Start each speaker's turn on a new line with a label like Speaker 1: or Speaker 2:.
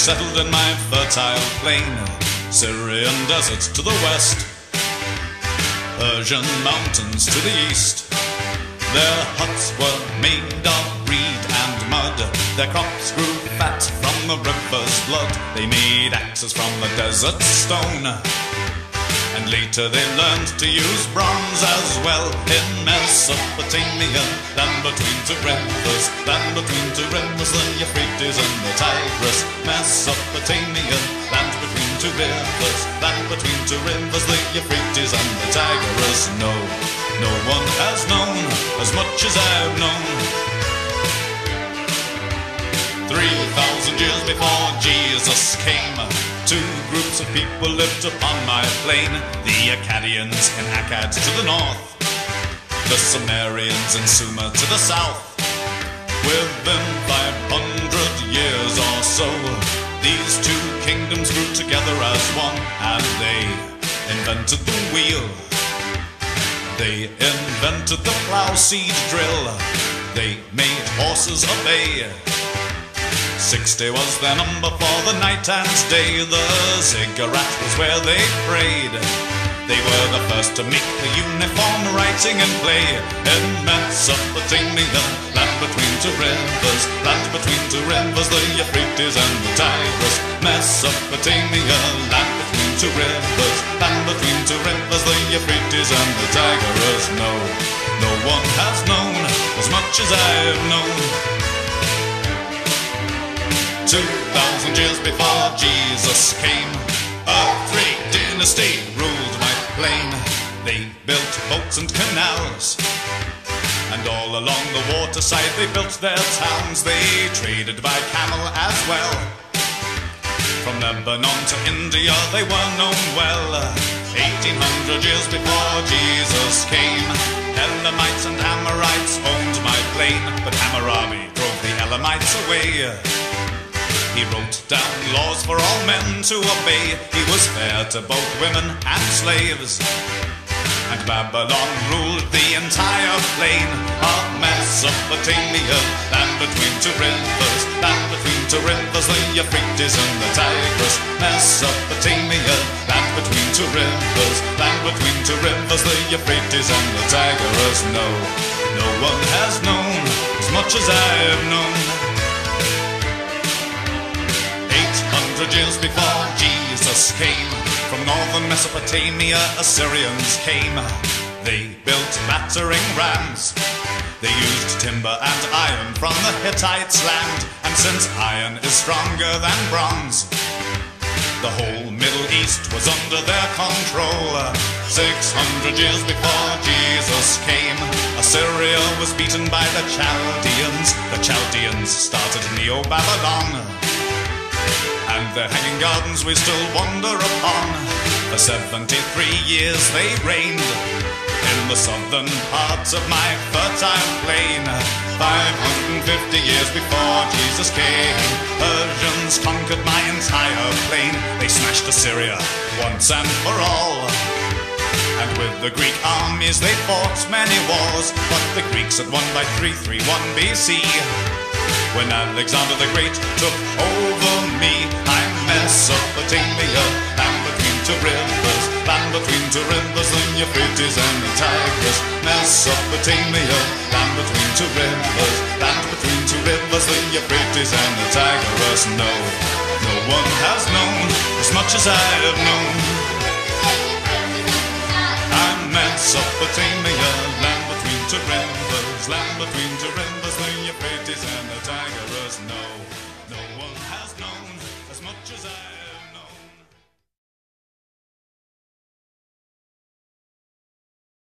Speaker 1: settled in my fertile plain, Syrian deserts to the west, Persian mountains to the east. Their huts were made of reed and mud, their crops grew fat from the river's blood. They made axes from the desert stone, and later they learned to use bronze as well. In Mesopotamia, land between two rivers, land between two rivers, the Euphrates and the Tigris. Mesopotamia, land between two rivers, land between two rivers, the Euphrates and the Tigris. No one has known as much as I've known. 3,000 years before Jesus came, two groups of people lived upon my plain. The Akkadians in Akkad to the north, the Sumerians in Sumer to the south. Within 500 years or so, these two kingdoms grew together as one, and they invented the wheel. They invented the plow seed drill. They made horses obey. 60 was their number for the night and day. The ziggurat was where they prayed. They were the first to make the uniform writing and play. In Mesopotamia, land between two rivers, land between two rivers, the Euphrates and the Tigris. Mesopotamia, land between two rivers, land between two rivers, the Euphrates and the Tigris. No one has known as much as I've known. 2,000 years before Jesus came, a great dynasty ruled my plain. They built boats and canals, and all along the waterside they built their towns. They traded by camel as well. From Lebanon to India they were known well. 1800 years before Jesus came, Elamites and Amorites owned my plain, but Hammurabi drove the Elamites away. He wrote down laws for all men to obey. He was fair to both women and slaves, and Babylon ruled the entire plain of Mesopotamia, land between two rivers, land between two rivers, the Euphrates and the Tigris. Mesopotamia, land between two rivers, land between two rivers, the Euphrates and the Tigris. No one has known as much as I've known. 800 years before Jesus came, from northern Mesopotamia Assyrians came. They built battering rams. They used timber and iron from the Hittites' land, and since iron is stronger than bronze, the whole Middle East was under their control. 600 years before Jesus came, Assyria was beaten by the Chaldeans. The Chaldeans started Neo-Babylon, and their hanging gardens we still wander upon. For 73 years they reigned in the southern parts of my fertile plain. 550 years before Jesus came, Persians conquered my entire plain. They smashed Assyria once and for all, and with the Greek armies they fought many wars. But the Greeks had won by 331 BC, when Alexander the Great took over me. I'm Mesopotamia, land between two rivers, land between two rivers, the Euphrates and the Tigris. Mesopotamia, land between two rivers, land between two rivers, the Euphrates and the Tigris. No one has known as much as I have known. I'm Mesopotamia, land between two rivers, land between two rivers, the Euphrates and the Tigris. No one has known as much as I